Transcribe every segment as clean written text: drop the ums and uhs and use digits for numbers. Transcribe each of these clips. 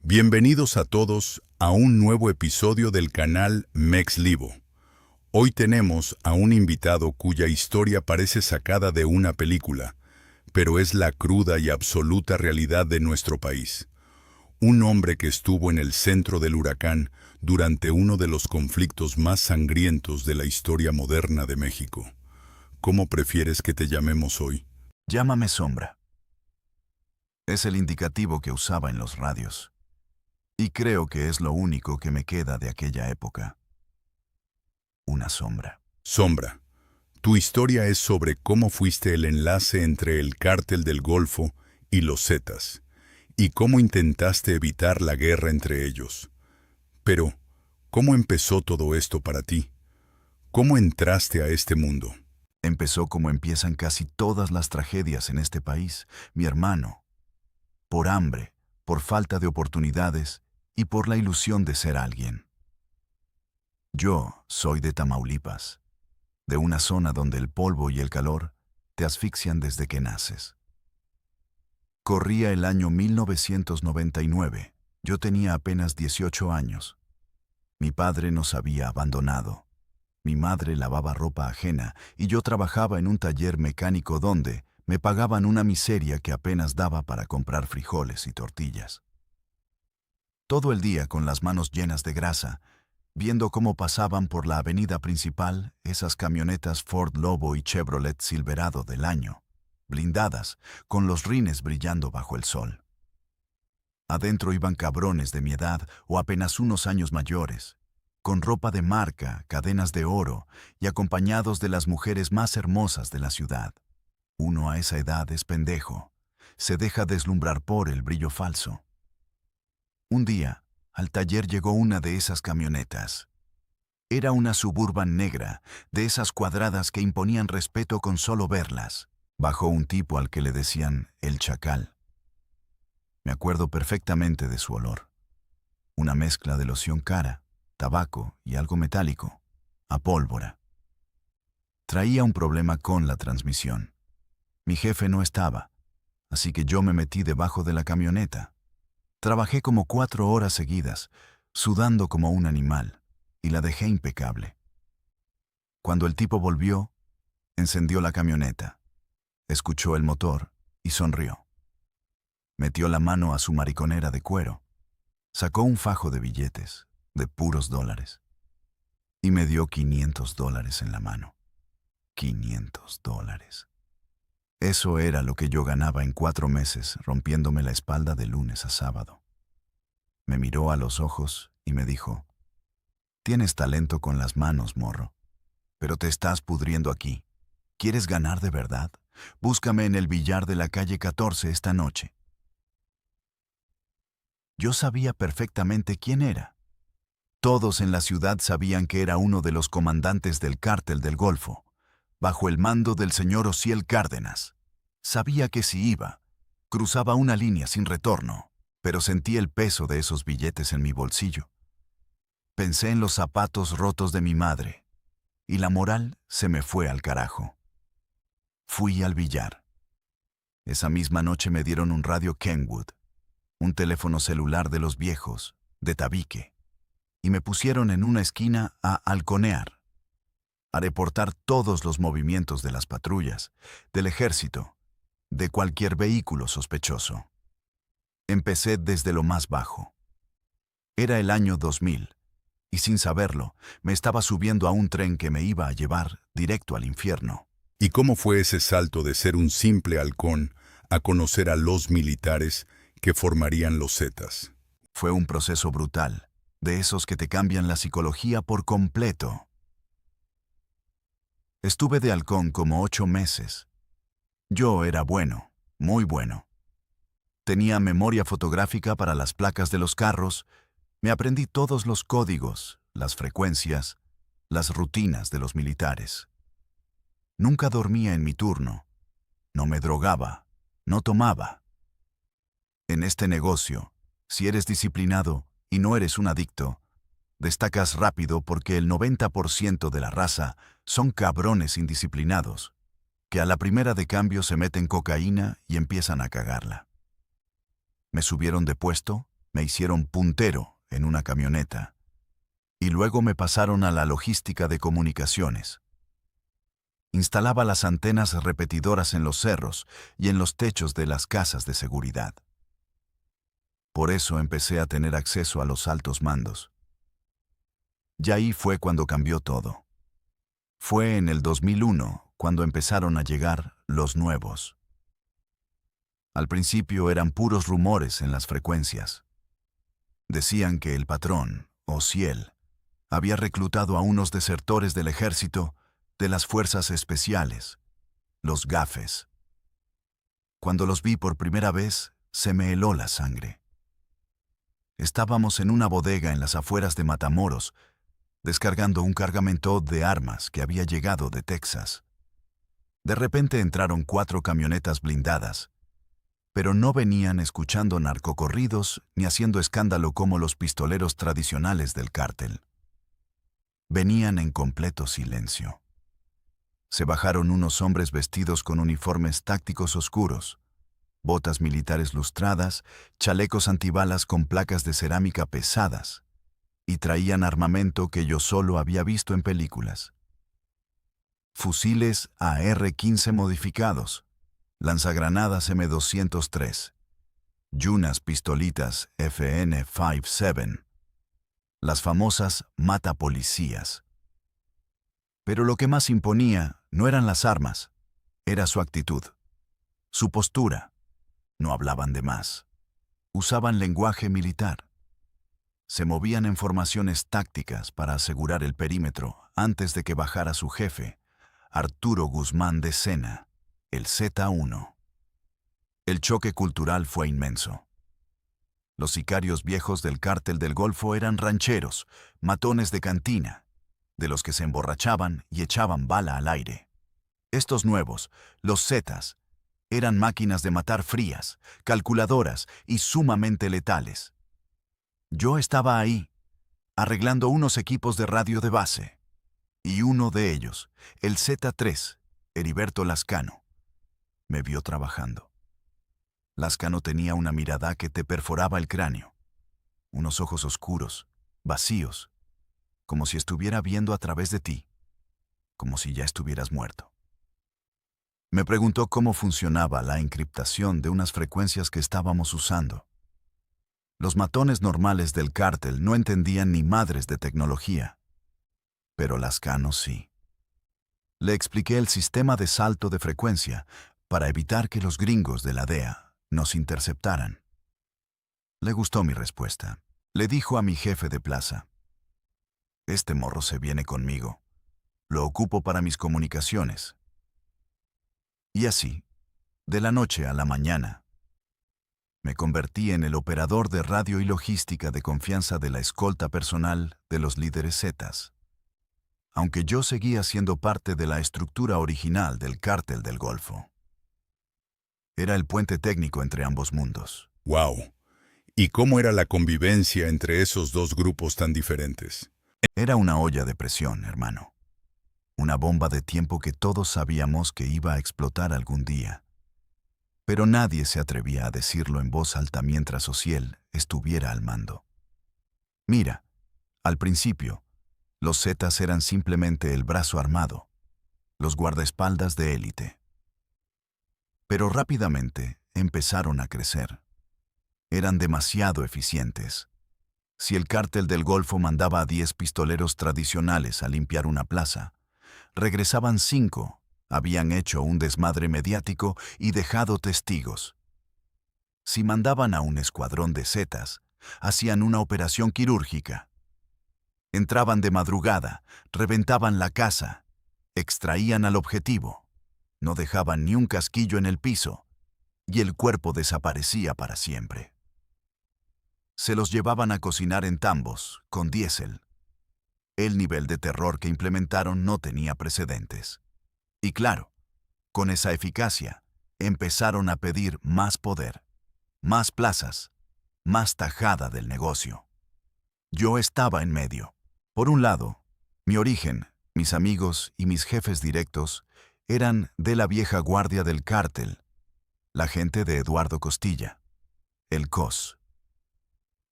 Bienvenidos a todos a un nuevo episodio del canal Mexlivo. Hoy tenemos a un invitado cuya historia parece sacada de una película, pero es la cruda y absoluta realidad de nuestro país. Un hombre que estuvo en el centro del huracán durante uno de los conflictos más sangrientos de la historia moderna de México. ¿Cómo prefieres que te llamemos hoy? Llámame Sombra. Es el indicativo que usaba en los radios. Y creo que es lo único que me queda de aquella época. Una sombra. Sombra, tu historia es sobre cómo fuiste el enlace entre el Cártel del Golfo y los Zetas, y cómo intentaste evitar la guerra entre ellos. Pero, ¿cómo empezó todo esto para ti? ¿Cómo entraste a este mundo? Empezó como empiezan casi todas las tragedias en este país, mi hermano. Por hambre, por falta de oportunidades y por la ilusión de ser alguien. Yo soy de Tamaulipas, de una zona donde el polvo y el calor te asfixian desde que naces. Corría el año 1999. Yo tenía apenas 18 años. Mi padre nos había abandonado. Mi madre lavaba ropa ajena y yo trabajaba en un taller mecánico donde me pagaban una miseria que apenas daba para comprar frijoles y tortillas. Todo el día con las manos llenas de grasa, viendo cómo pasaban por la avenida principal esas camionetas Ford Lobo y Chevrolet Silverado del año, blindadas, con los rines brillando bajo el sol. Adentro iban cabrones de mi edad o apenas unos años mayores, con ropa de marca, cadenas de oro y acompañados de las mujeres más hermosas de la ciudad. Uno a esa edad es pendejo, se deja deslumbrar por el brillo falso. Un día, al taller llegó una de esas camionetas. Era una Suburban negra, de esas cuadradas que imponían respeto con solo verlas. Bajó un tipo al que le decían el Chacal. Me acuerdo perfectamente de su olor. Una mezcla de loción cara, tabaco y algo metálico, a pólvora. Traía un problema con la transmisión. Mi jefe no estaba, así que yo me metí debajo de la camioneta. Trabajé como 4 horas seguidas, sudando como un animal, y la dejé impecable. Cuando el tipo volvió, encendió la camioneta, escuchó el motor y sonrió. Metió la mano a su mariconera de cuero, sacó un fajo de billetes, de puros dólares, y me dio $500 en la mano. $500. Eso era lo que yo ganaba en 4 meses, rompiéndome la espalda de lunes a sábado. Me miró a los ojos y me dijo: «Tienes talento con las manos, morro, pero te estás pudriendo aquí. ¿Quieres ganar de verdad? Búscame en el billar de la calle 14 esta noche». Yo sabía perfectamente quién era. Todos en la ciudad sabían que era uno de los comandantes del Cártel del Golfo, bajo el mando del señor Osiel Cárdenas. Sabía que si iba, cruzaba una línea sin retorno, pero sentí el peso de esos billetes en mi bolsillo. Pensé en los zapatos rotos de mi madre, y la moral se me fue al carajo. Fui al billar. Esa misma noche me dieron un radio Kenwood, un teléfono celular de los viejos, de tabique, y me pusieron en una esquina a halconear, a reportar todos los movimientos de las patrullas, del ejército, de cualquier vehículo sospechoso. Empecé desde lo más bajo. Era el año 2000, y sin saberlo, me estaba subiendo a un tren que me iba a llevar directo al infierno. ¿Y cómo fue ese salto de ser un simple halcón a conocer a los militares que formarían los Zetas? Fue un proceso brutal, de esos que te cambian la psicología por completo. Estuve de halcón como 8 meses. Yo era bueno, muy bueno. Tenía memoria fotográfica para las placas de los carros, me aprendí todos los códigos, las frecuencias, las rutinas de los militares. Nunca dormía en mi turno, no me drogaba, no tomaba. En este negocio, si eres disciplinado y no eres un adicto, destacas rápido porque el 90% de la raza son cabrones indisciplinados, que a la primera de cambio se meten cocaína y empiezan a cagarla. Me subieron de puesto, Me hicieron puntero en una camioneta y luego me pasaron a la logística de comunicaciones. Instalaba las antenas repetidoras en los cerros y en los techos de las casas de seguridad. Por eso empecé a tener acceso a los altos mandos. Y ahí fue cuando cambió todo. Fue en el 2001 cuando empezaron a llegar los nuevos. Al principio eran puros rumores en las frecuencias. Decían que el patrón, o Ciel, había reclutado a unos desertores del ejército de las fuerzas especiales, los GAFES. Cuando los vi por primera vez, se me heló la sangre. Estábamos en una bodega en las afueras de Matamoros, descargando un cargamento de armas que había llegado de Texas. De repente entraron 4 camionetas blindadas, pero no venían escuchando narcocorridos ni haciendo escándalo como los pistoleros tradicionales del cártel. Venían en completo silencio. Se bajaron unos hombres vestidos con uniformes tácticos oscuros, botas militares lustradas, chalecos antibalas con placas de cerámica pesadas, y traían armamento que yo solo había visto en películas. Fusiles AR-15 modificados, lanzagranadas M203, y unas pistolitas FN-57, las famosas matapolicías. Pero lo que más imponía no eran las armas, era su actitud, su postura. No hablaban de más. Usaban lenguaje militar. Se movían en formaciones tácticas para asegurar el perímetro antes de que bajara su jefe, Arturo Guzmán de Sena, el Z1. El choque cultural fue inmenso. Los sicarios viejos del cártel del Golfo eran rancheros, matones de cantina, de los que se emborrachaban y echaban bala al aire. Estos nuevos, los Zetas, eran máquinas de matar frías, calculadoras y sumamente letales. Yo estaba ahí, arreglando unos equipos de radio de base, y uno de ellos, el Z3, Heriberto Lascano, me vio trabajando. Lascano tenía una mirada que te perforaba el cráneo, unos ojos oscuros, vacíos, como si estuviera viendo a través de ti, como si ya estuvieras muerto. Me preguntó cómo funcionaba la encriptación de unas frecuencias que estábamos usando. Los matones normales del cártel no entendían ni madres de tecnología, pero Lascano sí. Le expliqué el sistema de salto de frecuencia para evitar que los gringos de la DEA nos interceptaran. Le gustó mi respuesta. Le dijo a mi jefe de plaza: «Este morro se viene conmigo. Lo ocupo para mis comunicaciones». Y así, de la noche a la mañana, me convertí en el operador de radio y logística de confianza de la escolta personal de los líderes Zetas, aunque yo seguía siendo parte de la estructura original del cártel del Golfo. Era el puente técnico entre ambos mundos. ¡Wow! ¿Y cómo era la convivencia entre esos dos grupos tan diferentes? Era una olla de presión, hermano. Una bomba de tiempo que todos sabíamos que iba a explotar algún día. Pero nadie se atrevía a decirlo en voz alta mientras Ociel estuviera al mando. Mira, al principio, los Zetas eran simplemente el brazo armado, los guardaespaldas de élite. Pero rápidamente empezaron a crecer. Eran demasiado eficientes. Si el cártel del Golfo mandaba a 10 pistoleros tradicionales a limpiar una plaza, regresaban 5, habían hecho un desmadre mediático y dejado testigos. Si mandaban a un escuadrón de Zetas, hacían una operación quirúrgica. Entraban de madrugada, reventaban la casa, extraían al objetivo, no dejaban ni un casquillo en el piso, y el cuerpo desaparecía para siempre. Se los llevaban a cocinar en tambos, con diésel. El nivel de terror que implementaron no tenía precedentes. Y claro, con esa eficacia, empezaron a pedir más poder, más plazas, más tajada del negocio. Yo estaba en medio. Por un lado, mi origen, mis amigos y mis jefes directos eran de la vieja guardia del cártel, la gente de Eduardo Costilla, el COS.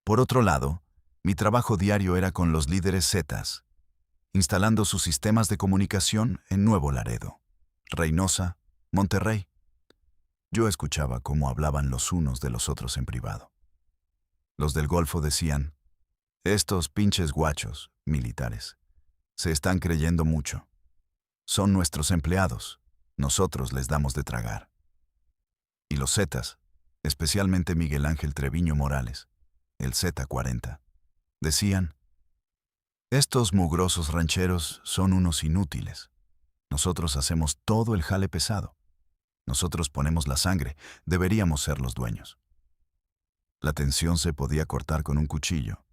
Por otro lado, mi trabajo diario era con los líderes Zetas, instalando sus sistemas de comunicación en Nuevo Laredo, Reynosa, Monterrey. Yo escuchaba cómo hablaban los unos de los otros en privado. Los del Golfo decían: estos pinches guachos, militares, se están creyendo mucho. Son nuestros empleados, nosotros les damos de tragar. Y los Zetas, especialmente Miguel Ángel Treviño Morales, el Z40, decían: estos mugrosos rancheros son unos inútiles. Nosotros hacemos todo el jale pesado. Nosotros ponemos la sangre, deberíamos ser los dueños. La tensión se podía cortar con un cuchillo.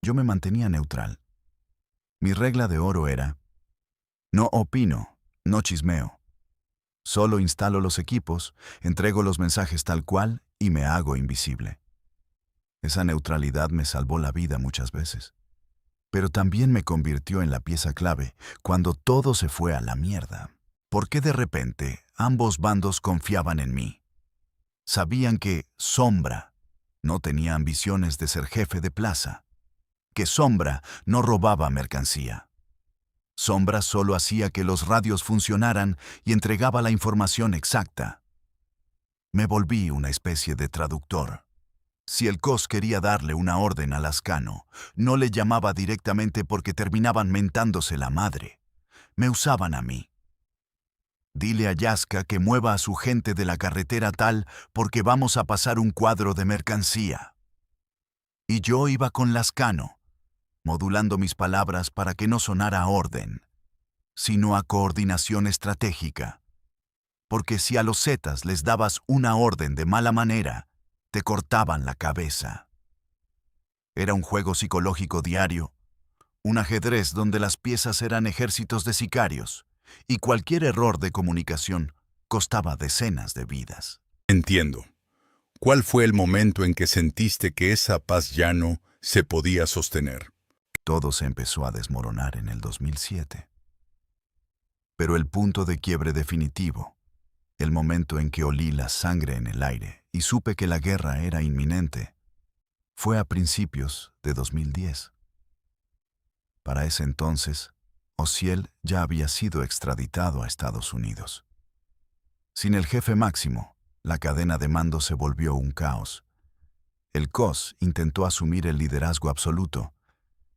Yo me mantenía neutral. Mi regla de oro era: no opino, no chismeo. Solo instalo los equipos, entrego los mensajes tal cual y me hago invisible. Esa neutralidad me salvó la vida muchas veces. Pero también me convirtió en la pieza clave cuando todo se fue a la mierda. Porque de repente ambos bandos confiaban en mí. Sabían que Sombra no tenía ambiciones de ser jefe de plaza, que Sombra no robaba mercancía. Sombra solo hacía que los radios funcionaran y entregaba la información exacta. Me volví una especie de traductor. Si el COS quería darle una orden a Lascano, no le llamaba directamente porque terminaban mentándose la madre. Me usaban a mí. Dile a Yasca que mueva a su gente de la carretera tal porque vamos a pasar un cuadro de mercancía. Y yo iba con Lascano, modulando mis palabras para que no sonara a orden, sino a coordinación estratégica. Porque si a los Zetas les dabas una orden de mala manera, te cortaban la cabeza. Era un juego psicológico diario, un ajedrez donde las piezas eran ejércitos de sicarios, y cualquier error de comunicación costaba decenas de vidas. Entiendo. ¿Cuál fue el momento en que sentiste que esa paz ya no se podía sostener? Todo se empezó a desmoronar en el 2007. Pero el punto de quiebre definitivo, el momento en que olí la sangre en el aire y supe que la guerra era inminente, fue a principios de 2010. Para ese entonces, Ociel ya había sido extraditado a Estados Unidos. Sin el jefe máximo, la cadena de mando se volvió un caos. El COS intentó asumir el liderazgo absoluto,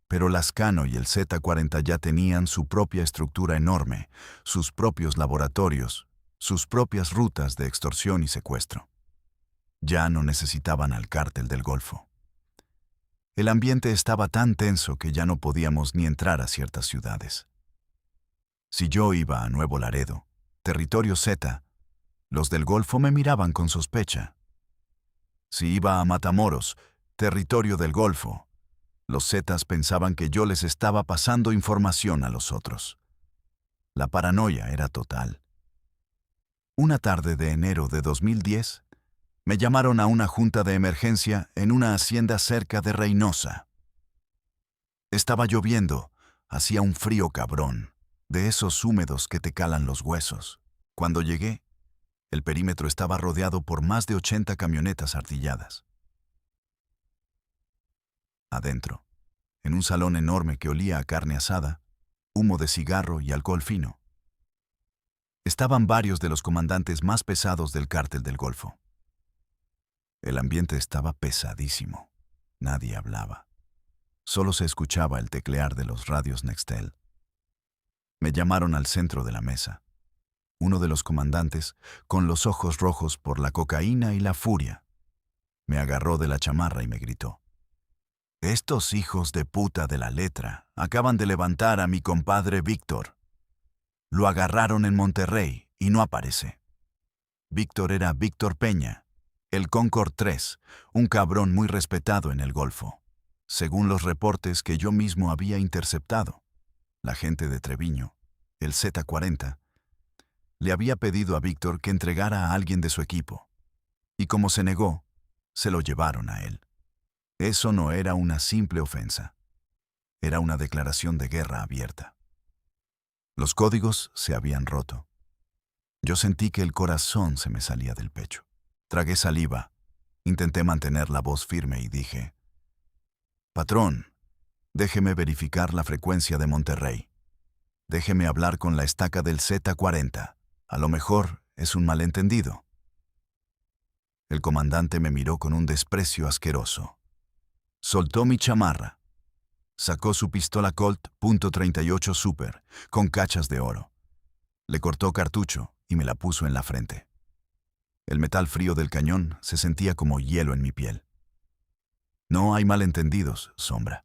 pero Lascano y el Z40 ya tenían su propia estructura enorme, sus propios laboratorios, sus propias rutas de extorsión y secuestro. Ya no necesitaban al cártel del Golfo. El ambiente estaba tan tenso que ya no podíamos ni entrar a ciertas ciudades. Si yo iba a Nuevo Laredo, territorio Z, los del Golfo me miraban con sospecha. Si iba a Matamoros, territorio del Golfo, los Zetas pensaban que yo les estaba pasando información a los otros. La paranoia era total. Una tarde de enero de 2010, me llamaron a una junta de emergencia en una hacienda cerca de Reynosa. Estaba lloviendo, hacía un frío cabrón, de esos húmedos que te calan los huesos. Cuando llegué, el perímetro estaba rodeado por más de 80 camionetas artilladas. Adentro, en un salón enorme que olía a carne asada, humo de cigarro y alcohol fino, estaban varios de los comandantes más pesados del cártel del Golfo. El ambiente estaba pesadísimo. Nadie hablaba. Solo se escuchaba el teclear de los radios Nextel. Me llamaron al centro de la mesa. Uno de los comandantes, con los ojos rojos por la cocaína y la furia, me agarró de la chamarra y me gritó: estos hijos de puta de la letra acaban de levantar a mi compadre Víctor. Lo agarraron en Monterrey y no aparece. Víctor era Víctor Peña, el Concord 3, un cabrón muy respetado en el Golfo. Según los reportes que yo mismo había interceptado, la gente de Treviño, el Z40, le había pedido a Víctor que entregara a alguien de su equipo. Y como se negó, se lo llevaron a él. Eso no era una simple ofensa. Era una declaración de guerra abierta. Los códigos se habían roto. Yo sentí que el corazón se me salía del pecho. Tragué saliva, intenté mantener la voz firme y dije: Patrón, déjeme verificar la frecuencia de Monterrey. Déjeme hablar con la estaca del Z40. A lo mejor es un malentendido. El comandante me miró con un desprecio asqueroso. Soltó mi chamarra. Sacó su pistola Colt .38 Super, con cachas de oro. Le cortó cartucho y me la puso en la frente. El metal frío del cañón se sentía como hielo en mi piel. No hay malentendidos, Sombra,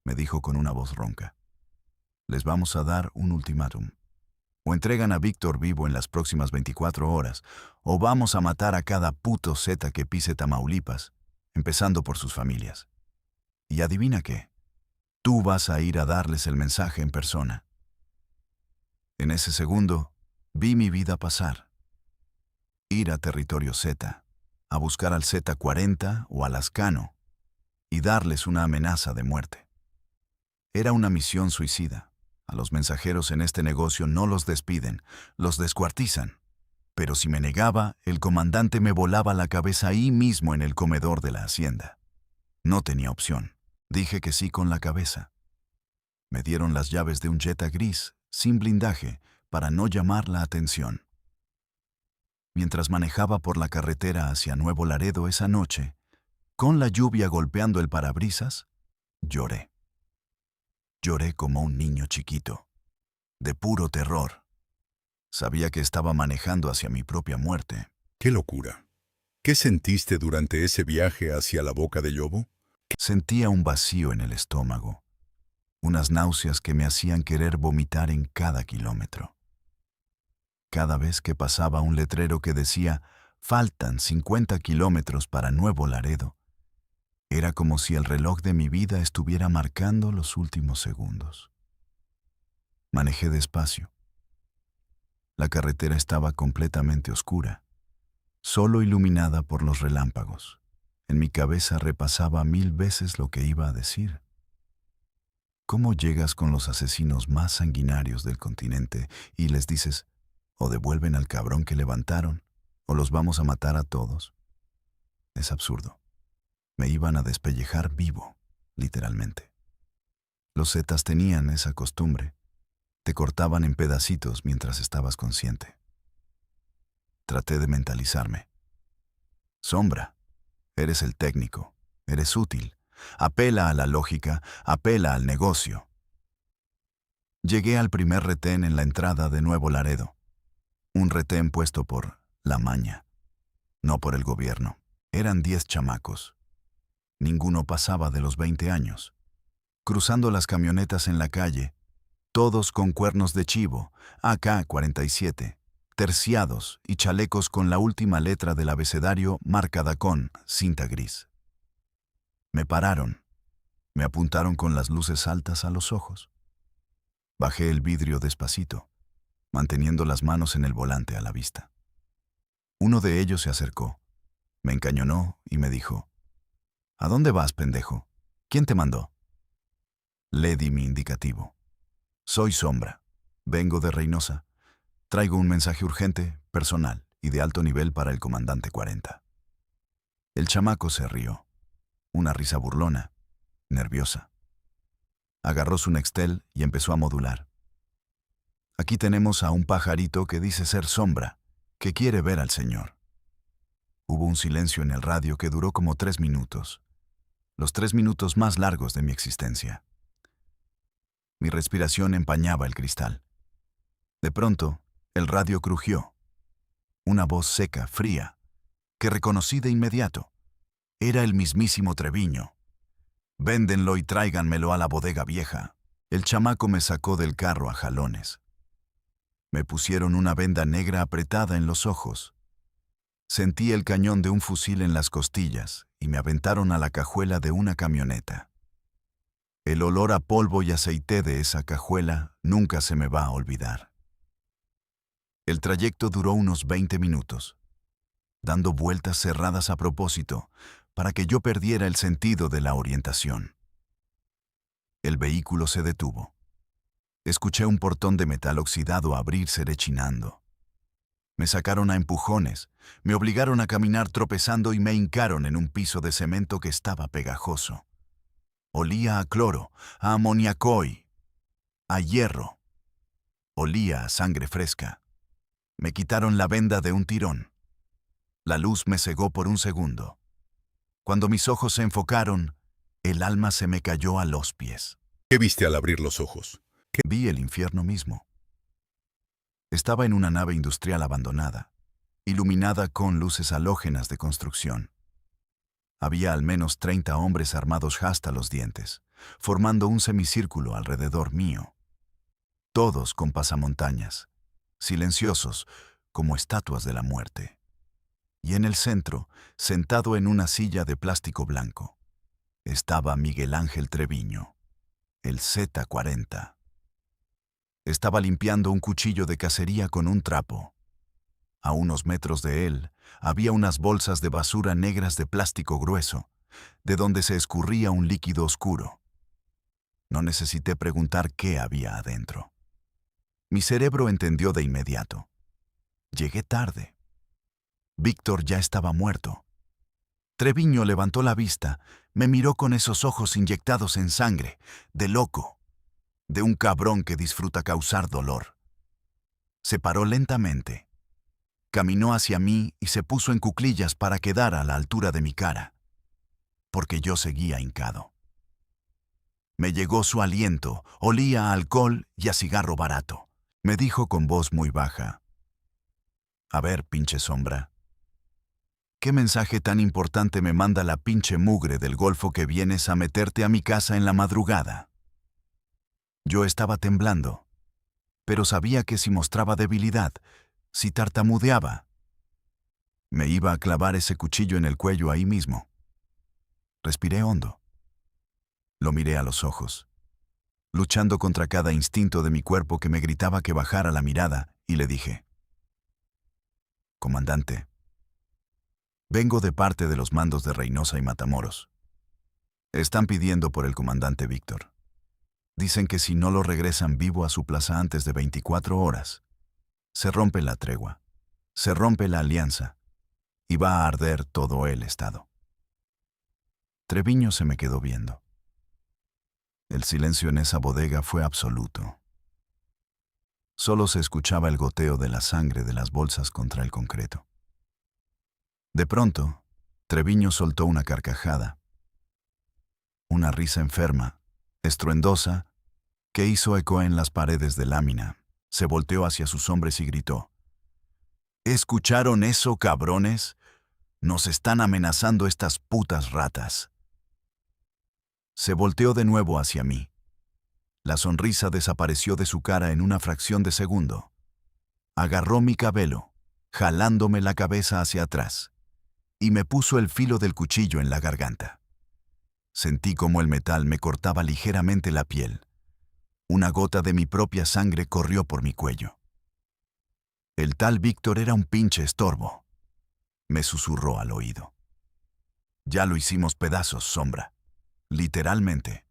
me dijo con una voz ronca. Les vamos a dar un ultimátum. O entregan a Víctor vivo en las próximas 24 horas, o vamos a matar a cada puto zeta que pise Tamaulipas, empezando por sus familias. Y adivina qué, tú vas a ir a darles el mensaje en persona. En ese segundo, vi mi vida pasar. Ir a territorio Z, a buscar al Z40 o al Ascano, y darles una amenaza de muerte. Era una misión suicida. A los mensajeros en este negocio no los despiden, los descuartizan. Pero si me negaba, el comandante me volaba la cabeza ahí mismo en el comedor de la hacienda. No tenía opción. Dije que sí con la cabeza. Me dieron las llaves de un Jetta gris, sin blindaje, para no llamar la atención. Mientras manejaba por la carretera hacia Nuevo Laredo esa noche, con la lluvia golpeando el parabrisas, lloré. Lloré como un niño chiquito, de puro terror. Sabía que estaba manejando hacia mi propia muerte. ¡Qué locura! ¿Qué sentiste durante ese viaje hacia la Boca de Lobo? Sentía un vacío en el estómago, unas náuseas que me hacían querer vomitar en cada kilómetro. Cada vez que pasaba un letrero que decía «Faltan 50 kilómetros para Nuevo Laredo», era como si el reloj de mi vida estuviera marcando los últimos segundos. Manejé despacio. La carretera estaba completamente oscura, solo iluminada por los relámpagos. En mi cabeza repasaba 1000 veces lo que iba a decir. ¿Cómo llegas con los asesinos más sanguinarios del continente y les dices, o devuelven al cabrón que levantaron, o los vamos a matar a todos? Es absurdo. Me iban a despellejar vivo, literalmente. Los zetas tenían esa costumbre. Te cortaban en pedacitos mientras estabas consciente. Traté de mentalizarme. Sombra, eres el técnico, eres útil. Apela a la lógica, apela al negocio. Llegué al primer retén en la entrada de Nuevo Laredo. Un retén puesto por la maña, no por el gobierno. Eran 10 chamacos. Ninguno pasaba de los 20 años. Cruzando las camionetas en la calle, todos con cuernos de chivo, AK-47, terciados y chalecos con la última letra del abecedario marcada con cinta gris. Me pararon. Me apuntaron con las luces altas a los ojos. Bajé el vidrio despacito, manteniendo las manos en el volante a la vista. Uno de ellos se acercó, me encañonó y me dijo, ¿A dónde vas, pendejo? ¿Quién te mandó? Le di mi indicativo. Soy Sombra. Vengo de Reynosa. Traigo un mensaje urgente, personal y de alto nivel para el comandante 40. El chamaco se rió. Una risa burlona, nerviosa. Agarró su Nextel y empezó a modular. Aquí tenemos a un pajarito que dice ser Sombra, que quiere ver al señor. Hubo un silencio en el radio que duró como 3 minutos. Los 3 minutos más largos de mi existencia. Mi respiración empañaba el cristal. De pronto, el radio crujió. Una voz seca, fría, que reconocí de inmediato. Era el mismísimo Treviño. Véndenlo y tráiganmelo a la bodega vieja. El chamaco me sacó del carro a jalones. Me pusieron una venda negra apretada en los ojos. Sentí el cañón de un fusil en las costillas y me aventaron a la cajuela de una camioneta. El olor a polvo y aceite de esa cajuela nunca se me va a olvidar. El trayecto duró unos 20 minutos, dando vueltas cerradas a propósito para que yo perdiera el sentido de la orientación. El vehículo se detuvo. Escuché un portón de metal oxidado abrirse rechinando. Me sacaron a empujones, me obligaron a caminar tropezando y me hincaron en un piso de cemento que estaba pegajoso. Olía a cloro, a amoníaco, a hierro. Olía a sangre fresca. Me quitaron la venda de un tirón. La luz me cegó por un segundo. Cuando mis ojos se enfocaron, el alma se me cayó a los pies. ¿Qué viste al abrir los ojos? Vi el infierno mismo. Estaba en una nave industrial abandonada, iluminada con luces halógenas de construcción. Había al menos 30 hombres armados hasta los dientes, formando un semicírculo alrededor mío. Todos con pasamontañas, silenciosos como estatuas de la muerte. Y en el centro, sentado en una silla de plástico blanco, estaba Miguel Ángel Treviño, el Z-40. Estaba limpiando un cuchillo de cacería con un trapo. A unos metros de él había unas bolsas de basura negras de plástico grueso, de donde se escurría un líquido oscuro. No necesité preguntar qué había adentro. Mi cerebro entendió de inmediato. Llegué tarde. Víctor ya estaba muerto. Treviño levantó la vista, me miró con esos ojos inyectados en sangre, de loco, de un cabrón que disfruta causar dolor. Se paró lentamente. Caminó hacia mí y se puso en cuclillas para quedar a la altura de mi cara, porque yo seguía hincado. Me llegó su aliento, olía a alcohol y a cigarro barato. Me dijo con voz muy baja: «A ver, pinche sombra, ¿qué mensaje tan importante me manda la pinche mugre del Golfo que vienes a meterte a mi casa en la madrugada?» Yo estaba temblando, pero sabía que si mostraba debilidad, si tartamudeaba, me iba a clavar ese cuchillo en el cuello ahí mismo. Respiré hondo. Lo miré a los ojos, luchando contra cada instinto de mi cuerpo que me gritaba que bajara la mirada, y le dije: «Comandante, vengo de parte de los mandos de Reynosa y Matamoros. Están pidiendo por el comandante Víctor. Dicen que si no lo regresan vivo a su plaza antes de 24 horas, se rompe la tregua, se rompe la alianza y va a arder todo el estado». Treviño se me quedó viendo. El silencio en esa bodega fue absoluto. Solo se escuchaba el goteo de la sangre de las bolsas contra el concreto. De pronto, Treviño soltó una carcajada, una risa enferma, estruendosa, que hizo eco en las paredes de lámina. Se volteó hacia sus hombres y gritó: «¿Escucharon eso, cabrones? Nos están amenazando estas putas ratas». Se volteó de nuevo hacia mí. La sonrisa desapareció de su cara en una fracción de segundo. Agarró mi cabello, jalándome la cabeza hacia atrás, y me puso el filo del cuchillo en la garganta. Sentí como el metal me cortaba ligeramente la piel. Una gota de mi propia sangre corrió por mi cuello. El tal Víctor era un pinche estorbo, me susurró al oído. «Ya lo hicimos pedazos, sombra. Literalmente.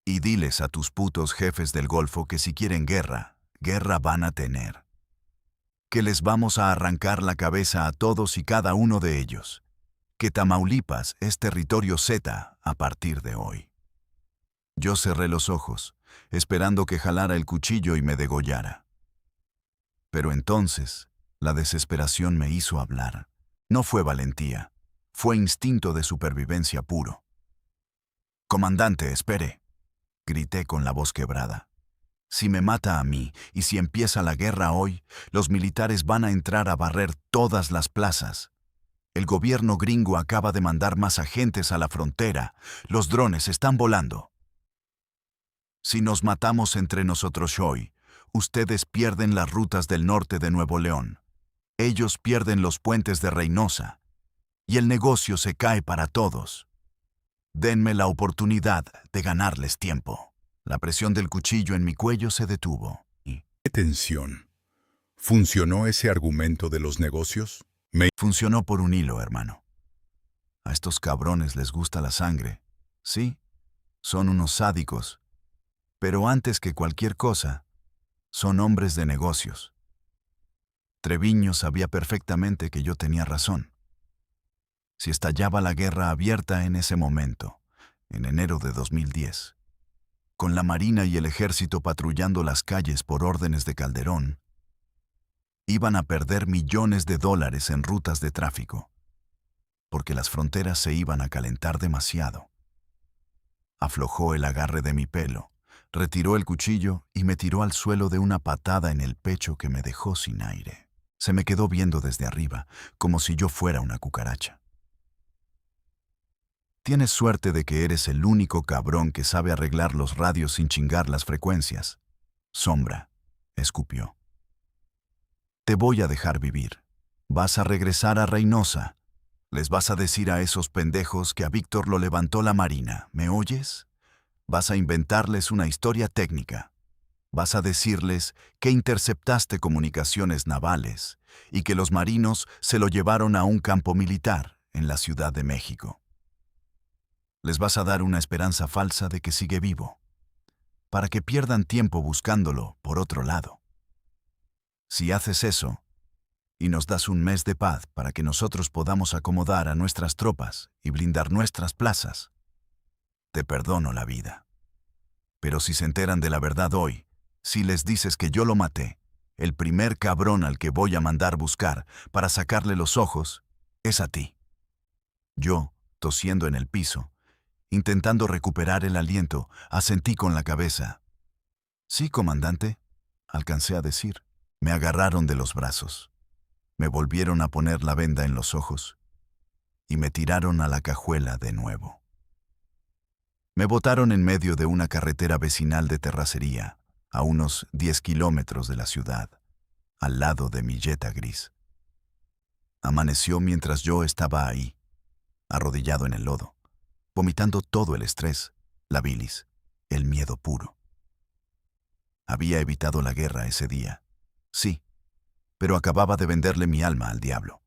Y diles a tus putos jefes del Golfo que si quieren guerra, guerra van a tener. Que les vamos a arrancar la cabeza a todos y cada uno de ellos. Que Tamaulipas es territorio Z a partir de hoy». Yo cerré los ojos, esperando que jalara el cuchillo y me degollara. Pero entonces, la desesperación me hizo hablar. No fue valentía, fue instinto de supervivencia puro. «Comandante, espere», grité con la voz quebrada. «Si me mata a mí y si empieza la guerra hoy, los militares van a entrar a barrer todas las plazas. El gobierno gringo acaba de mandar más agentes a la frontera. Los drones están volando. Si nos matamos entre nosotros hoy, ustedes pierden las rutas del norte de Nuevo León. Ellos pierden los puentes de Reynosa. Y el negocio se cae para todos. Denme la oportunidad de ganarles tiempo». La presión del cuchillo en mi cuello se detuvo. ¡Qué tensión! ¿Funcionó ese argumento de los negocios? Funcionó por un hilo, hermano. A estos cabrones les gusta la sangre. Sí, son unos sádicos. Pero antes que cualquier cosa, son hombres de negocios. Treviño sabía perfectamente que yo tenía razón. Si estallaba la guerra abierta en ese momento, en enero de 2010. Con la Marina y el Ejército patrullando las calles por órdenes de Calderón, iban a perder millones de dólares en rutas de tráfico, porque las fronteras se iban a calentar demasiado. Aflojó el agarre de mi pelo, retiró el cuchillo y me tiró al suelo de una patada en el pecho que me dejó sin aire. Se me quedó viendo desde arriba, como si yo fuera una cucaracha. Tienes suerte de que eres el único cabrón que sabe arreglar los radios sin chingar las frecuencias. Sombra, escupió. Te voy a dejar vivir. Vas a regresar a Reynosa. Les vas a decir a esos pendejos que a Víctor lo levantó la Marina. ¿Me oyes? Vas a inventarles una historia técnica. Vas a decirles que interceptaste comunicaciones navales y que los marinos se lo llevaron a un campo militar en la Ciudad de México. Les vas a dar una esperanza falsa de que sigue vivo, para que pierdan tiempo buscándolo por otro lado. Si haces eso, y nos das un mes de paz para que nosotros podamos acomodar a nuestras tropas y blindar nuestras plazas, te perdono la vida. Pero si se enteran de la verdad hoy, si les dices que yo lo maté, el primer cabrón al que voy a mandar buscar para sacarle los ojos es a ti. Yo, tosiendo en el piso, intentando recuperar el aliento, asentí con la cabeza. Sí, comandante, alcancé a decir. Me agarraron de los brazos. Me volvieron a poner la venda en los ojos y me tiraron a la cajuela de nuevo. Me botaron en medio de una carretera vecinal de terracería, a unos 10 kilómetros de la ciudad, al lado de mi Jetta gris. Amaneció mientras yo estaba ahí, arrodillado en el lodo, vomitando todo el estrés, la bilis, el miedo puro. Había evitado la guerra ese día, sí, pero acababa de venderle mi alma al diablo.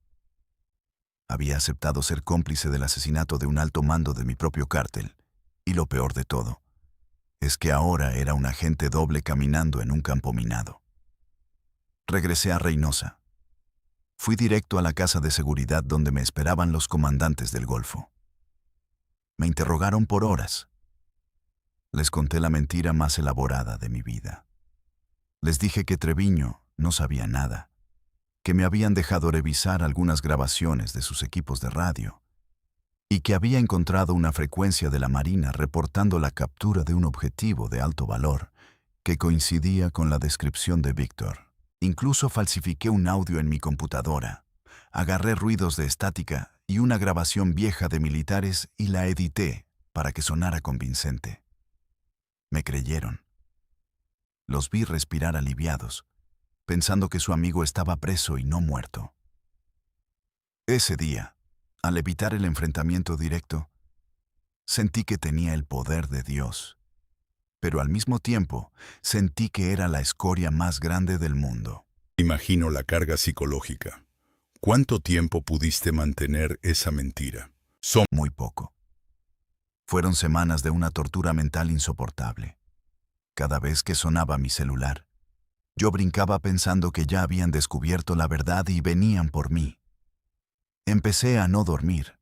Había aceptado ser cómplice del asesinato de un alto mando de mi propio cártel, y lo peor de todo es que ahora era un agente doble caminando en un campo minado. Regresé a Reynosa. Fui directo a la casa de seguridad donde me esperaban los comandantes del Golfo. Me interrogaron por horas. Les conté la mentira más elaborada de mi vida. Les dije que Treviño no sabía nada, que me habían dejado revisar algunas grabaciones de sus equipos de radio y que había encontrado una frecuencia de la Marina reportando la captura de un objetivo de alto valor que coincidía con la descripción de Víctor. Incluso falsifiqué un audio en mi computadora, agarré ruidos de estática y una grabación vieja de militares y la edité para que sonara convincente. Me creyeron. Los vi respirar aliviados, pensando que su amigo estaba preso y no muerto. Ese día, al evitar el enfrentamiento directo, sentí que tenía el poder de Dios, pero al mismo tiempo sentí que era la escoria más grande del mundo. Imagino la carga psicológica. ¿Cuánto tiempo pudiste mantener esa mentira? Muy poco. Fueron semanas de una tortura mental insoportable. Cada vez que sonaba mi celular, yo brincaba pensando que ya habían descubierto la verdad y venían por mí. Empecé a no dormir,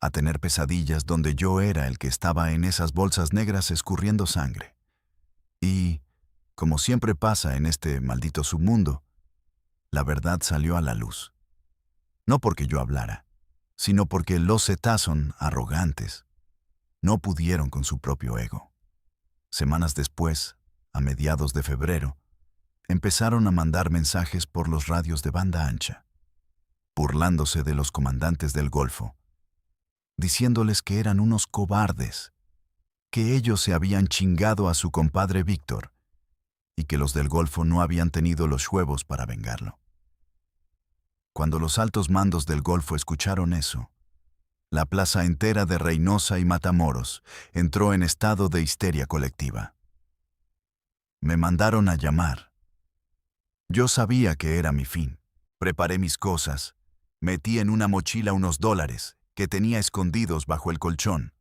a tener pesadillas donde yo era el que estaba en esas bolsas negras escurriendo sangre. Y, como siempre pasa en este maldito submundo, la verdad salió a la luz. No porque yo hablara, sino porque los Zetasson, arrogantes, no pudieron con su propio ego. Semanas después, a mediados de febrero, empezaron a mandar mensajes por los radios de banda ancha, burlándose de los comandantes del Golfo, diciéndoles que eran unos cobardes, que ellos se habían chingado a su compadre Víctor y que los del Golfo no habían tenido los huevos para vengarlo. Cuando los altos mandos del Golfo escucharon eso, la plaza entera de Reynosa y Matamoros entró en estado de histeria colectiva. Me mandaron a llamar. Yo sabía que era mi fin. Preparé mis cosas, metí en una mochila unos $, que tenía escondidos bajo el colchón,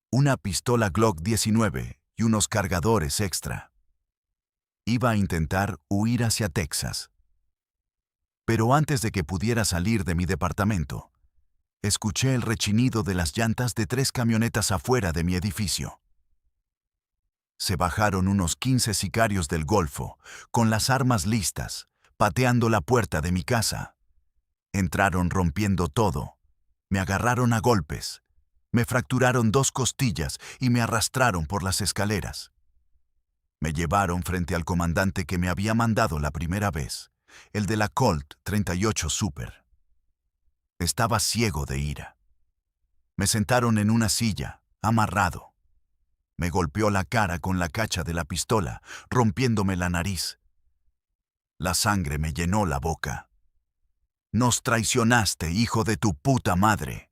una pistola Glock 19 y unos cargadores extra. Iba a intentar huir hacia Texas. Pero antes de que pudiera salir de mi departamento, escuché el rechinido de las llantas de 3 camionetas afuera de mi edificio. Se bajaron unos 15 sicarios del Golfo, con las armas listas, pateando la puerta de mi casa. Entraron rompiendo todo. Me agarraron a golpes. Me fracturaron 2 costillas y me arrastraron por las escaleras. Me llevaron frente al comandante que me había mandado la primera vez, el de la Colt 38 Super. Estaba ciego de ira. Me sentaron en una silla, amarrado. Me golpeó la cara con la cacha de la pistola, rompiéndome la nariz. La sangre me llenó la boca. «Nos traicionaste, hijo de tu puta madre»,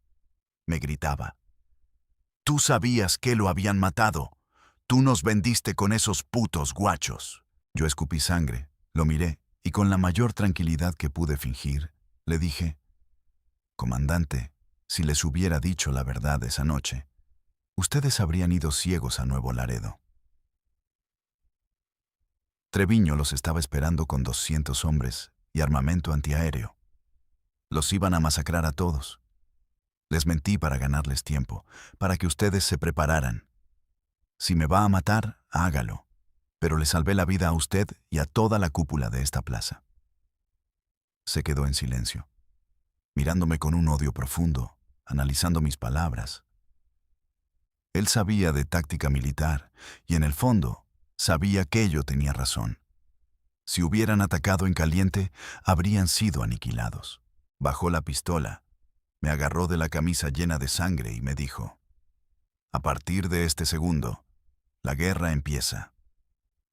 me gritaba. «Tú sabías que lo habían matado. Tú nos vendiste con esos putos guachos». Yo escupí sangre, lo miré y con la mayor tranquilidad que pude fingir, le dije: «Comandante, si les hubiera dicho la verdad esa noche, ustedes habrían ido ciegos a Nuevo Laredo». Treviño los estaba esperando con 200 hombres y armamento antiaéreo. Los iban a masacrar a todos. Les mentí para ganarles tiempo, para que ustedes se prepararan. Si me va a matar, hágalo, pero le salvé la vida a usted y a toda la cúpula de esta plaza. Se quedó en silencio, mirándome con un odio profundo, analizando mis palabras. Él sabía de táctica militar y en el fondo sabía que yo tenía razón. Si hubieran atacado en caliente, habrían sido aniquilados. Bajó la pistola, me agarró de la camisa llena de sangre y me dijo: «A partir de este segundo, la guerra empieza.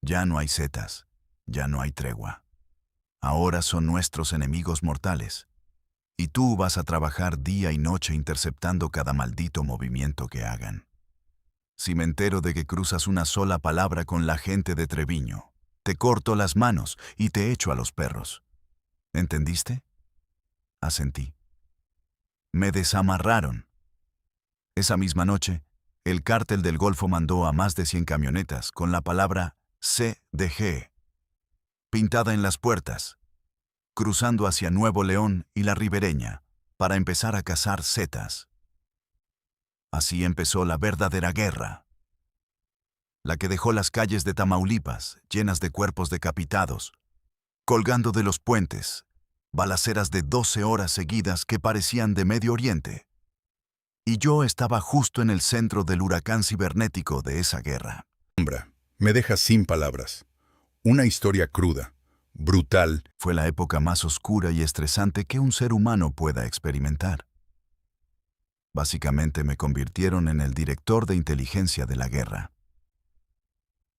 Ya no hay zetas, ya no hay tregua. Ahora son nuestros enemigos mortales. Y tú vas a trabajar día y noche interceptando cada maldito movimiento que hagan. Si me entero de que cruzas una sola palabra con la gente de Treviño, te corto las manos y te echo a los perros. ¿Entendiste?». Asentí. Me desamarraron. Esa misma noche, el cártel del Golfo mandó a más de 100 camionetas con la palabra CDG pintada en las puertas, cruzando hacia Nuevo León y la Ribereña para empezar a cazar zetas. Así empezó la verdadera guerra, la que dejó las calles de Tamaulipas llenas de cuerpos decapitados, colgando de los puentes, balaceras de 12 horas seguidas que parecían de Medio Oriente. Y yo estaba justo en el centro del huracán cibernético de esa guerra. Me deja sin palabras. Una historia cruda, brutal. Fue la época más oscura y estresante que un ser humano pueda experimentar. Básicamente me convirtieron en el director de inteligencia de la guerra.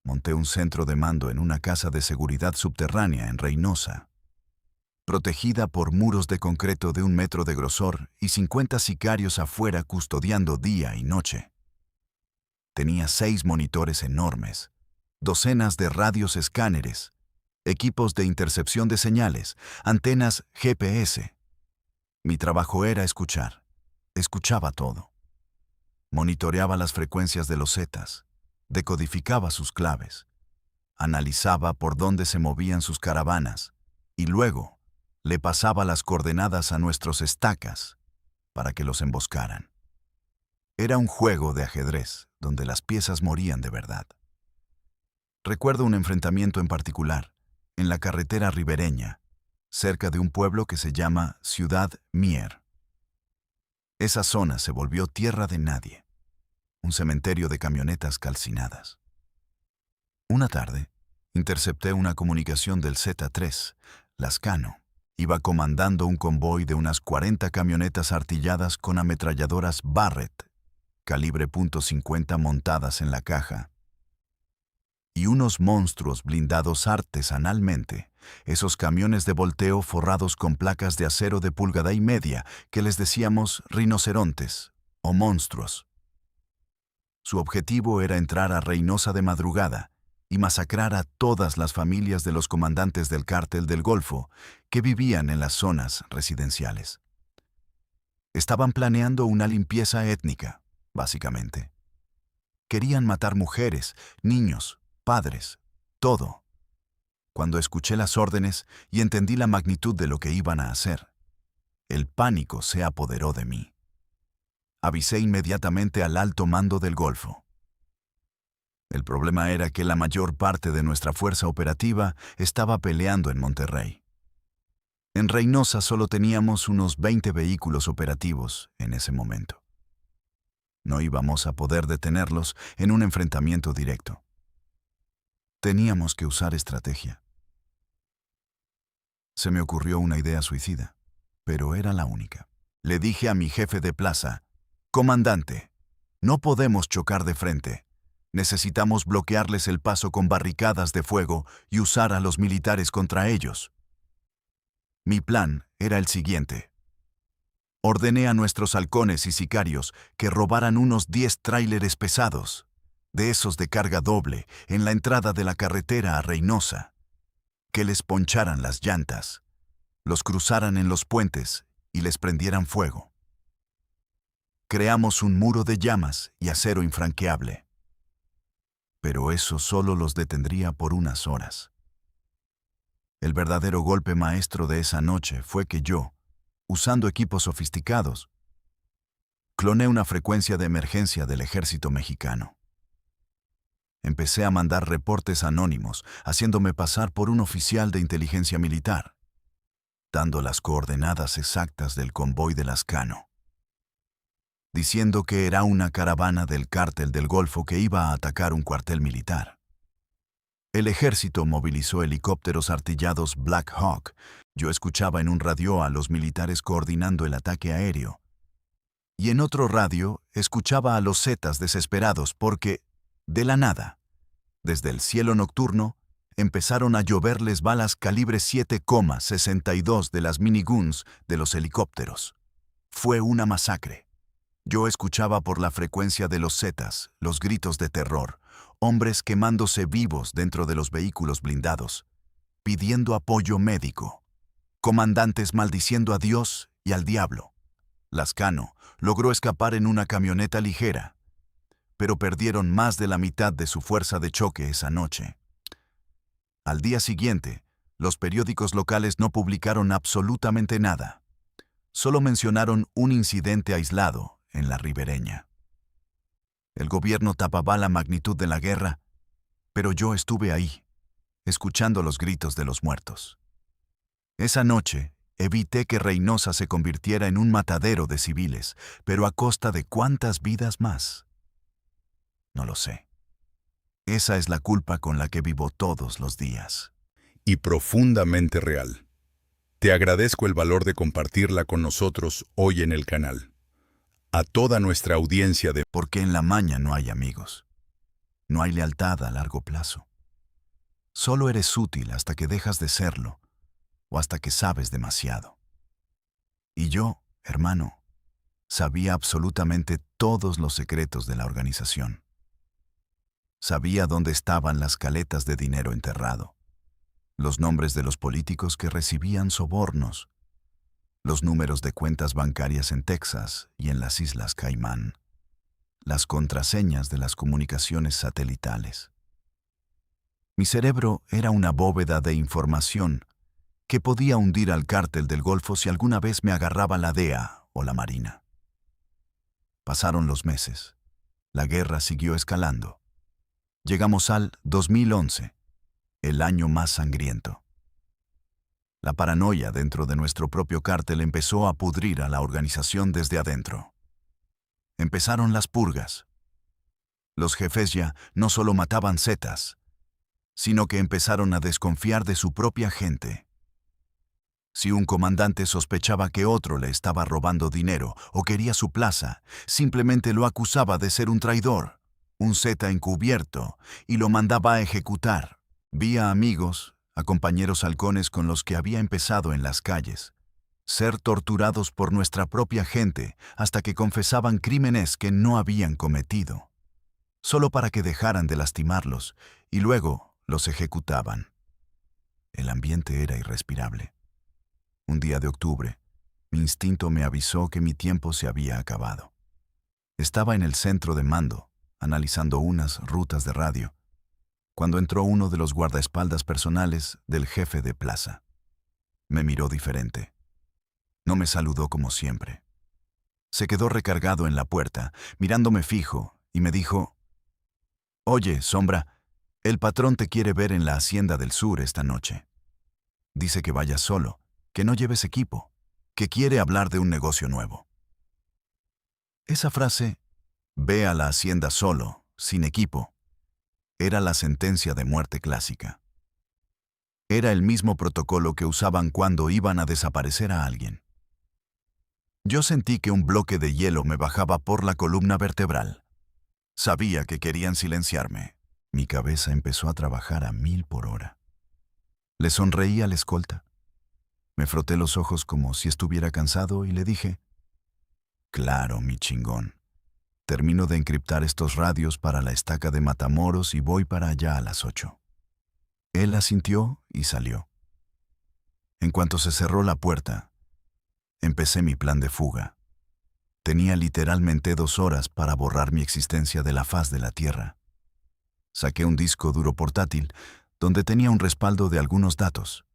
Monté un centro de mando en una casa de seguridad subterránea en Reynosa, protegida por muros de concreto de 1 metro de grosor y 50 sicarios afuera custodiando día y noche. Tenía 6 monitores enormes, docenas de radios escáneres, equipos de intercepción de señales, antenas GPS. Mi trabajo era escuchar. Escuchaba todo. Monitoreaba las frecuencias de los zetas, decodificaba sus claves, analizaba por dónde se movían sus caravanas y luego le pasaba las coordenadas a nuestros estacas para que los emboscaran. Era un juego de ajedrez donde las piezas morían de verdad. Recuerdo un enfrentamiento en particular, en la carretera ribereña, cerca de un pueblo que se llama Ciudad Mier. Esa zona se volvió tierra de nadie, un cementerio de camionetas calcinadas. Una tarde, intercepté una comunicación del Z3, Lascano. Iba comandando un convoy de unas 40 camionetas artilladas con ametralladoras Barrett, calibre .50 montadas en la caja. Y unos monstruos blindados artesanalmente, esos camiones de volteo forrados con placas de acero de 1,5 pulgadas que les decíamos rinocerontes o monstruos. Su objetivo era entrar a Reynosa de madrugada y masacrar a todas las familias de los comandantes del cártel del Golfo que vivían en las zonas residenciales. Estaban planeando una limpieza étnica, básicamente. Querían matar mujeres, niños, padres, todo. Cuando escuché las órdenes y entendí la magnitud de lo que iban a hacer, el pánico se apoderó de mí. Avisé inmediatamente al alto mando del Golfo. El problema era que la mayor parte de nuestra fuerza operativa estaba peleando en Monterrey. En Reynosa solo teníamos unos 20 vehículos operativos en ese momento. No íbamos a poder detenerlos en un enfrentamiento directo. Teníamos que usar estrategia. Se me ocurrió una idea suicida, pero era la única. Le dije a mi jefe de plaza: «Comandante, no podemos chocar de frente. Necesitamos bloquearles el paso con barricadas de fuego y usar a los militares contra ellos». Mi plan era el siguiente. Ordené a nuestros halcones y sicarios que robaran unos 10 tráileres pesados, de esos de carga doble, en la entrada de la carretera a Reynosa, que les poncharan las llantas, los cruzaran en los puentes y les prendieran fuego. Creamos un muro de llamas y acero infranqueable. Pero eso solo los detendría por unas horas. El verdadero golpe maestro de esa noche fue que yo, usando equipos sofisticados, cloné una frecuencia de emergencia del ejército mexicano. Empecé a mandar reportes anónimos, haciéndome pasar por un oficial de inteligencia militar, dando las coordenadas exactas del convoy de Lascano, diciendo que era una caravana del cártel del Golfo que iba a atacar un cuartel militar. El ejército movilizó helicópteros artillados Black Hawk. Yo escuchaba en un radio a los militares coordinando el ataque aéreo. Y en otro radio escuchaba a los Zetas desesperados porque, de la nada, desde el cielo nocturno, empezaron a lloverles balas calibre 7,62 de las miniguns de los helicópteros. Fue una masacre. Yo escuchaba por la frecuencia de los Zetas los gritos de terror, hombres quemándose vivos dentro de los vehículos blindados, pidiendo apoyo médico, comandantes maldiciendo a Dios y al diablo. Lascano logró escapar en una camioneta ligera, pero perdieron más de la mitad de su fuerza de choque esa noche. Al día siguiente, los periódicos locales no publicaron absolutamente nada. Solo mencionaron un incidente aislado en la ribereña. El gobierno tapaba la magnitud de la guerra, pero yo estuve ahí, escuchando los gritos de los muertos. Esa noche, evité que Reynosa se convirtiera en un matadero de civiles, pero ¿a costa de cuántas vidas más? No lo sé. Esa es la culpa con la que vivo todos los días. Y profundamente real. Te agradezco el valor de compartirla con nosotros hoy en el canal. A toda nuestra audiencia de... Porque en la maña no hay amigos. No hay lealtad a largo plazo. Solo eres útil hasta que dejas de serlo, o hasta que sabes demasiado. Y yo, hermano, sabía absolutamente todos los secretos de la organización. Sabía dónde estaban las caletas de dinero enterrado, los nombres de los políticos que recibían sobornos, los números de cuentas bancarias en Texas y en las Islas Caimán, las contraseñas de las comunicaciones satelitales. Mi cerebro era una bóveda de información que podía hundir al cártel del Golfo si alguna vez me agarraba la DEA o la Marina. Pasaron los meses. La guerra siguió escalando. Llegamos al 2011, el año más sangriento. La paranoia dentro de nuestro propio cártel empezó a pudrir a la organización desde adentro. Empezaron las purgas. Los jefes ya no solo mataban zetas, sino que empezaron a desconfiar de su propia gente. Si un comandante sospechaba que otro le estaba robando dinero o quería su plaza, simplemente lo acusaba de ser un traidor, un zeta encubierto, y lo mandaba a ejecutar. Vi a amigos, a compañeros halcones con los que había empezado en las calles, ser torturados por nuestra propia gente hasta que confesaban crímenes que no habían cometido, solo para que dejaran de lastimarlos, y luego los ejecutaban. El ambiente era irrespirable. Un día de octubre, mi instinto me avisó que mi tiempo se había acabado. Estaba en el centro de mando, analizando unas rutas de radio, cuando entró uno de los guardaespaldas personales del jefe de plaza. Me miró diferente. No me saludó como siempre. Se quedó recargado en la puerta, mirándome fijo, y me dijo: «Oye, Sombra, el patrón te quiere ver en la Hacienda del Sur esta noche. Dice que vayas solo, que no lleves equipo, que quiere hablar de un negocio nuevo». Esa frase, «ve a la Hacienda solo, sin equipo», era la sentencia de muerte clásica. Era el mismo protocolo que usaban cuando iban a desaparecer a alguien. Yo sentí que un bloque de hielo me bajaba por la columna vertebral. Sabía que querían silenciarme. Mi cabeza empezó a trabajar a 1000 por hora. Le sonreí al escolta. Me froté los ojos como si estuviera cansado y le dije: «Claro, mi chingón. Termino de encriptar estos radios para la estaca de Matamoros y voy para allá a las 8». Él asintió y salió. En cuanto se cerró la puerta, empecé mi plan de fuga. Tenía literalmente 2 horas para borrar mi existencia de la faz de la tierra. Saqué un disco duro portátil donde tenía un respaldo de algunos datos.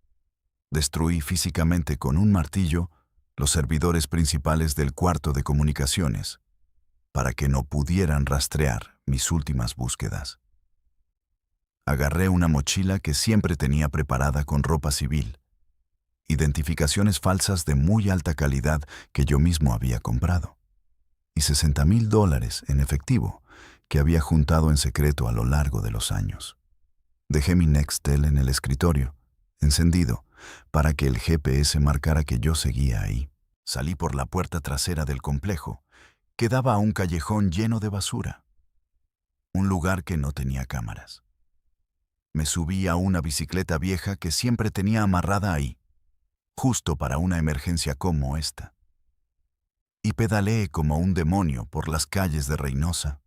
Destruí físicamente con un martillo los servidores principales del cuarto de comunicaciones para que no pudieran rastrear mis últimas búsquedas. Agarré una mochila que siempre tenía preparada con ropa civil, identificaciones falsas de muy alta calidad que yo mismo había comprado, y $60,000 en efectivo que había juntado en secreto a lo largo de los años. Dejé mi Nextel en el escritorio, encendido, para que el GPS marcara que yo seguía ahí. Salí por la puerta trasera del complejo, que daba a un callejón lleno de basura, un lugar que no tenía cámaras. Me subí a una bicicleta vieja que siempre tenía amarrada ahí, justo para una emergencia como esta, y pedaleé como un demonio por las calles de Reynosa,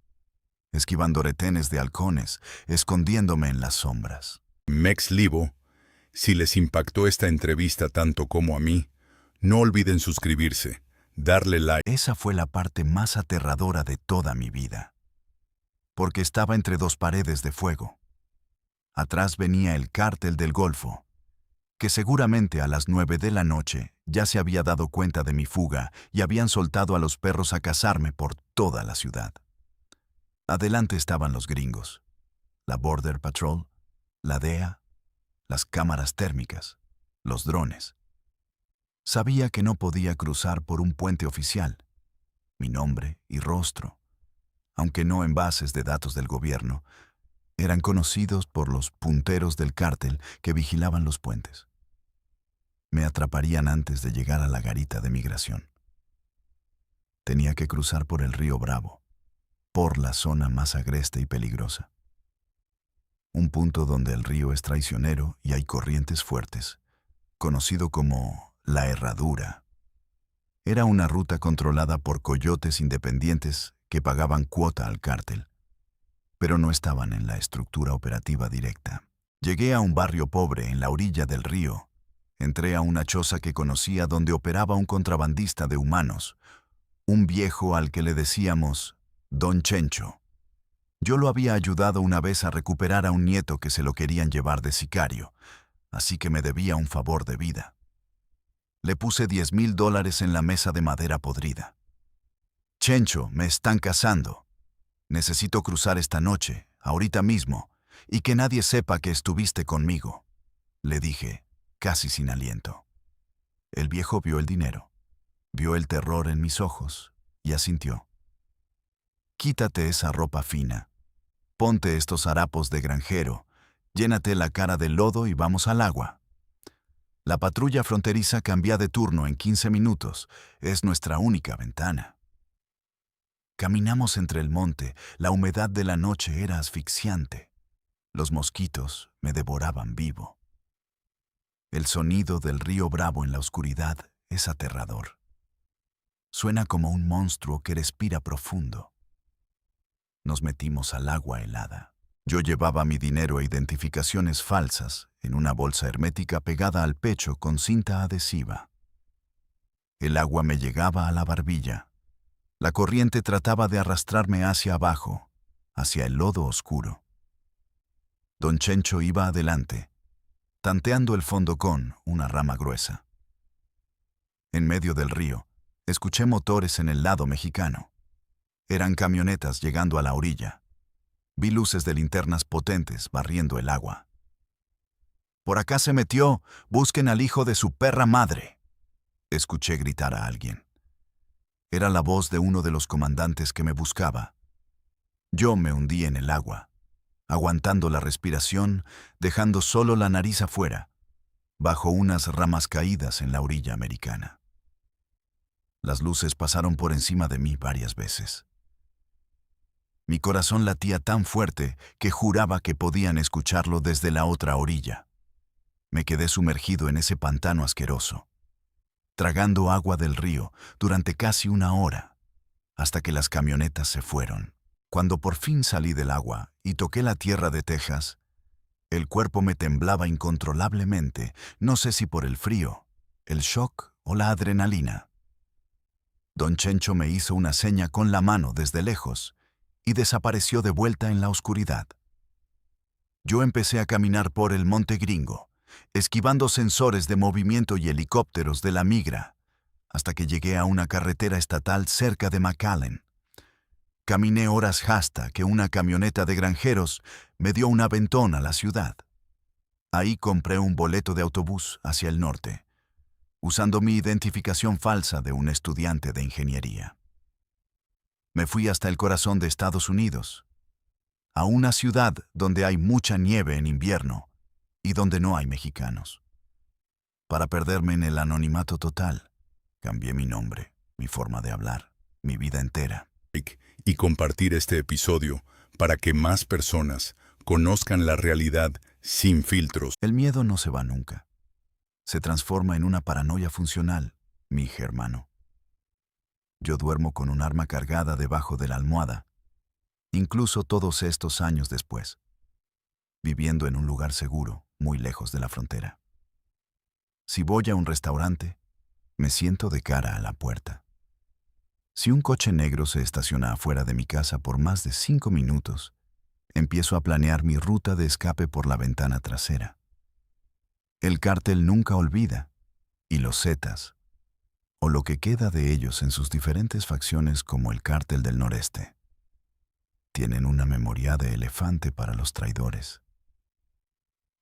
esquivando retenes de halcones, escondiéndome en las sombras. Mex Livo, si les impactó esta entrevista tanto como a mí, no olviden suscribirse, darle like. Esa fue la parte más aterradora de toda mi vida, porque estaba entre 2 paredes de fuego. Atrás venía el cártel del Golfo, que seguramente a las 9 de la noche ya se había dado cuenta de mi fuga y habían soltado a los perros a cazarme por toda la ciudad. Adelante estaban los gringos, la Border Patrol, la DEA, las cámaras térmicas, los drones. Sabía que no podía cruzar por un puente oficial. Mi nombre y rostro, aunque no en bases de datos del gobierno, eran conocidos por los punteros del cártel que vigilaban los puentes. Me atraparían antes de llegar a la garita de migración. Tenía que cruzar por el río Bravo, por la zona más agreste y peligrosa. Un punto donde el río es traicionero y hay corrientes fuertes, conocido como la Herradura. Era una ruta controlada por coyotes independientes que pagaban cuota al cártel, pero no estaban en la estructura operativa directa. Llegué a un barrio pobre en la orilla del río. Entré a una choza que conocía donde operaba un contrabandista de humanos, un viejo al que le decíamos Don Chencho. Yo lo había ayudado una vez a recuperar a un nieto que se lo querían llevar de sicario, así que me debía un favor de vida. Le puse $10,000 en la mesa de madera podrida. «Chencho, me están cazando. Necesito cruzar esta noche, ahorita mismo, y que nadie sepa que estuviste conmigo», le dije, casi sin aliento. El viejo vio el dinero, vio el terror en mis ojos y asintió. «Quítate esa ropa fina, ponte estos harapos de granjero, llénate la cara de lodo y vamos al agua. La patrulla fronteriza cambia de turno en 15 minutos, es nuestra única ventana». Caminamos entre el monte, la humedad de la noche era asfixiante. Los mosquitos me devoraban vivo. El sonido del río Bravo en la oscuridad es aterrador. Suena como un monstruo que respira profundo. Nos metimos al agua helada. Yo llevaba mi dinero e identificaciones falsas en una bolsa hermética pegada al pecho con cinta adhesiva. El agua me llegaba a la barbilla. La corriente trataba de arrastrarme hacia abajo, hacia el lodo oscuro. Don Chencho iba adelante, tanteando el fondo con una rama gruesa. En medio del río, Escuché motores en el lado mexicano. Eran camionetas llegando a la orilla. Vi luces de linternas potentes barriendo el agua. «Por acá se metió, busquen al hijo de su perra madre», escuché gritar a alguien. Era la voz de uno de los comandantes que me buscaba. Yo me hundí en el agua, aguantando la respiración, dejando solo la nariz afuera, bajo unas ramas caídas en la orilla americana. Las luces pasaron por encima de mí varias veces. Mi corazón latía tan fuerte que juraba que podían escucharlo desde la otra orilla. Me quedé sumergido en ese pantano asqueroso, tragando agua del río durante casi una hora, hasta que las camionetas se fueron. Cuando por fin salí del agua y toqué la tierra de Texas, el cuerpo me temblaba incontrolablemente, no sé si por el frío, el shock o la adrenalina. Don Chencho me hizo una seña con la mano desde lejos y desapareció de vuelta en la oscuridad. Yo empecé a caminar por el Monte Gringo, esquivando sensores de movimiento y helicópteros de la migra, hasta que llegué a una carretera estatal cerca de McAllen. Caminé horas hasta que una camioneta de granjeros me dio un aventón a la ciudad. Ahí compré un boleto de autobús hacia el norte, usando mi identificación falsa de un estudiante de ingeniería. Me fui hasta el corazón de Estados Unidos, a una ciudad donde hay mucha nieve en invierno y donde no hay mexicanos. Para perderme en el anonimato total, cambié mi nombre, mi forma de hablar, mi vida entera. Y compartir este episodio para que más personas conozcan la realidad sin filtros. El miedo no se va nunca. Se transforma en una paranoia funcional, mi hermano. Yo duermo con un arma cargada debajo de la almohada, incluso todos estos años después, viviendo en un lugar seguro, muy lejos de la frontera. Si voy a un restaurante, me siento de cara a la puerta. Si un coche negro se estaciona afuera de mi casa por más de 5 minutos, empiezo a planear mi ruta de escape por la ventana trasera. El cártel nunca olvida, y los Zetas, o lo que queda de ellos en sus diferentes facciones como el Cártel del Noreste, tienen una memoria de elefante para los traidores.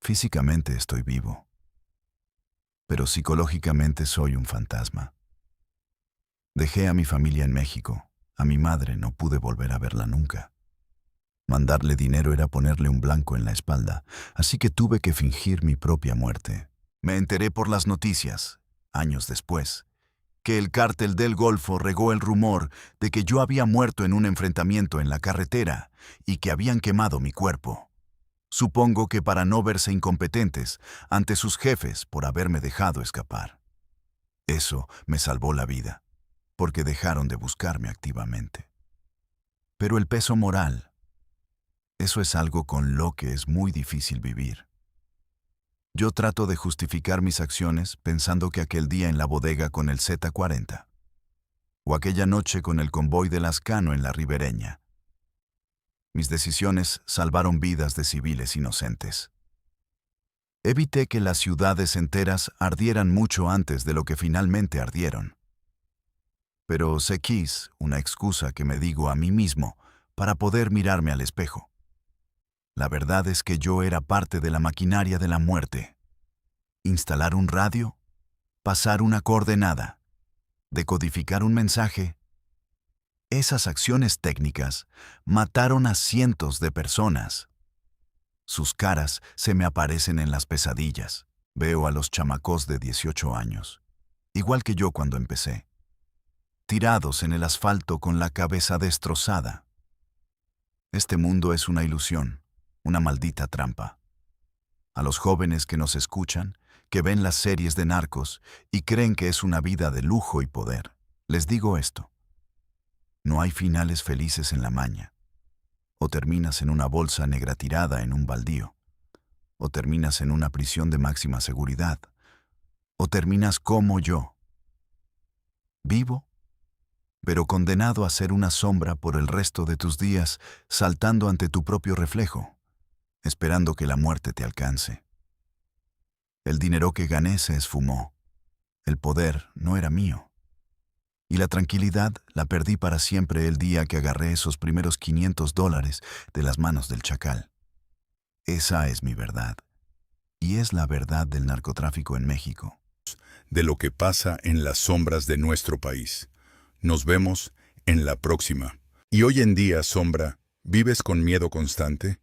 Físicamente estoy vivo, pero psicológicamente soy un fantasma. Dejé a mi familia en México. A mi madre no pude volver a verla nunca. Mandarle dinero era ponerle un blanco en la espalda, así que tuve que fingir mi propia muerte. Me enteré por las noticias, años después, que el Cártel del Golfo regó el rumor de que yo había muerto en un enfrentamiento en la carretera y que habían quemado mi cuerpo. Supongo que para no verse incompetentes ante sus jefes por haberme dejado escapar. Eso me salvó la vida, porque dejaron de buscarme activamente. Pero el peso moral, eso es algo con lo que es muy difícil vivir. Yo trato de justificar mis acciones pensando que aquel día en la bodega con el Z-40, o aquella noche con el convoy de Lascano en la ribereña, mis decisiones salvaron vidas de civiles inocentes. Evité que las ciudades enteras ardieran mucho antes de lo que finalmente ardieron. Pero sé que es una excusa que me digo a mí mismo para poder mirarme al espejo. La verdad es que yo era parte de la maquinaria de la muerte. Instalar un radio, pasar una coordenada, decodificar un mensaje. Esas acciones técnicas mataron a cientos de personas. Sus caras se me aparecen en las pesadillas. Veo a los chamacos de 18 años, igual que yo cuando empecé, tirados en el asfalto con la cabeza destrozada. Este mundo es una ilusión, una maldita trampa. A los jóvenes que nos escuchan, que ven las series de narcos y creen que es una vida de lujo y poder, les digo esto. No hay finales felices en la maña. O terminas en una bolsa negra tirada en un baldío, o terminas en una prisión de máxima seguridad, o terminas como yo, vivo, pero condenado a ser una sombra por el resto de tus días, saltando ante tu propio reflejo, esperando que la muerte te alcance. El dinero que gané se esfumó. El poder no era mío. Y la tranquilidad la perdí para siempre el día que agarré esos primeros $500 de las manos del chacal. Esa es mi verdad. Y es la verdad del narcotráfico en México. De lo que pasa en las sombras de nuestro país. Nos vemos en la próxima. Y hoy en día, Sombra, ¿vives con miedo constante?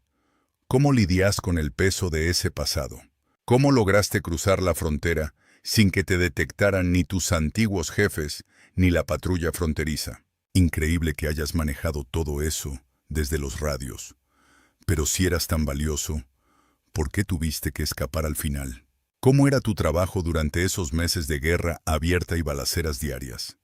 ¿Cómo lidias con el peso de ese pasado? ¿Cómo lograste cruzar la frontera sin que te detectaran ni tus antiguos jefes ni la patrulla fronteriza? Increíble que hayas manejado todo eso desde los radios. Pero si eras tan valioso, ¿por qué tuviste que escapar al final? ¿Cómo era tu trabajo durante esos meses de guerra abierta y balaceras diarias?